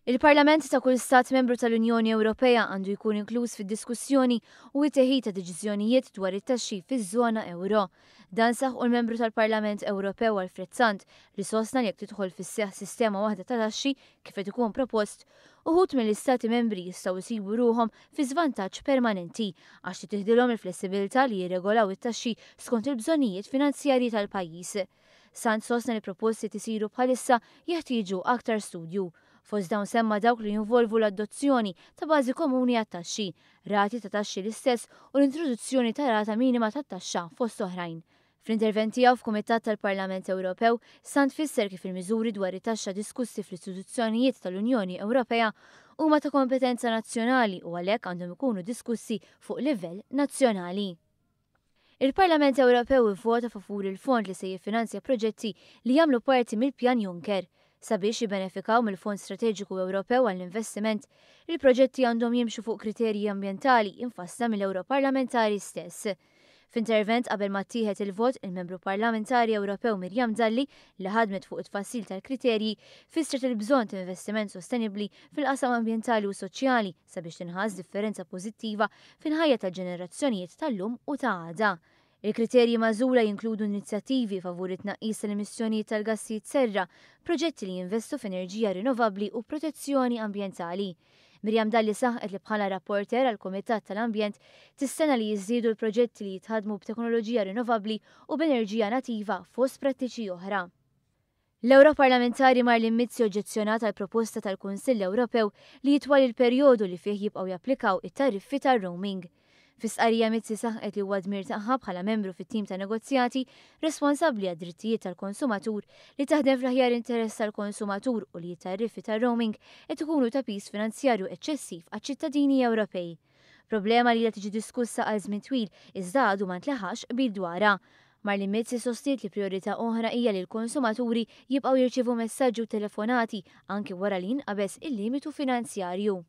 Il-Parlament ta' kull stat membru tal-Unjoni Ewropea għandu jkun inkluż fid-diskussjoni u t-teħid ta' deċiżjonijiet dwar it-taxxi fiż-żona euro. Dan saħħu l-membru tal-Parlament Ewropew Alfred Sant li sostna li jekk tidħol fis-seħħ sistema waħda ta' taxxi kif qed ikun propost, uħud mill-istati membri jistgħu jsibu ruhom fi żvantaġġ permanenti għax titiħdilhom il-flessibilità li jirregolaw it-taxxi skont il-bżonnijiet finanzjarji tal-pajjiż. Sant sostna li proposti tisiru bħalissa jeħtieġu aktar studju. Fost dawn semma dawk li jinvolvu l-adozzjoni ta' bażi komuni għat-taxxi, rati ta' taxxi l-istess u l-introduzzjoni ta' rata minima ta' taxxa fost oħrajn. Fl-interventi għaw f'Kumitat tal-Parlament Ewropew, Sant fisser kif il-miżuri dwar it-taxxa diskussi fl-istituzzjonijiet tal-Unjoni Ewropea huma ta' kompetenza nazzjonali u għalhekk għandhom ikunu diskussi fuq livell nazzjonali. Il-Parlament Ewropew ivvota favur il-fond li se jiffinanzja proġetti li jagħmlu parti mill-Pjan Juncker. Sabiex jibbenefikaw mill-Fond Strateġiku Ewropew għall-investiment, il-proġetti għandhom jimxu fuq kriterji ambjentali infassla mill-Europarlamentari stess. F'intervent qabel ma tieħed il-vot, il-membru parlamentari Ewropew Mirjam Dalli li ħadmet fuq it-tfassil tal-kriterji fissret il-bżonn ta' investiment sostenibbli fil-qasam ambjentali u soċjali sabiex tinħass differenza pożittiva fil-ħajja tal-ġenerazzjonijiet tal-lum u ta' għada. Il-kriterji mażula jinkludu inizjattivi favur it-tnaqqis tal-emissjonijiet tal-gassijiet serra, proġetti li jinvestu f'enerġija rinnovabbli u protezzjoni ambjentali. Mirjam Dalli saħqet li bħala rapporter għal Kumitat tal-Ambjent tistenna li jiżdiedu l-proġetti li jitħadmu b'teknoloġija rinnovabbli u b'enerġija nativa fost prattiċi oħra. L-Europarlamentari Marlin Mizzi oġġezzjonat għal proposta tal-Kunsill Ewropew li jitwal il-perjodu li fih jibqgħu japplikaw it-tariffi tar-roaming. Fis-qarrija Mizzi saħqet li huwa dmir tagħha bħala membru fit-tim ta' negozjati responsabbli għad-drittijiet tal-konsumatur li taħdem fl-aħjar interess tal-konsumatur u li t-tariffi tar-roaming qed ikunu ta' pis finanzjarju eċċessiv għaċ-ċittadini Ewropej. Problema li tiġi diskussa għal żmien twil iżda għadu ma ntlaħax bil dwarha. Marlin Mizzi sostiet li priorità oħra hija li l-konsumaturi jibqgħu jirċievu messaġġi u telefonati anke wara li jinqabes il-limitu finanzjarju.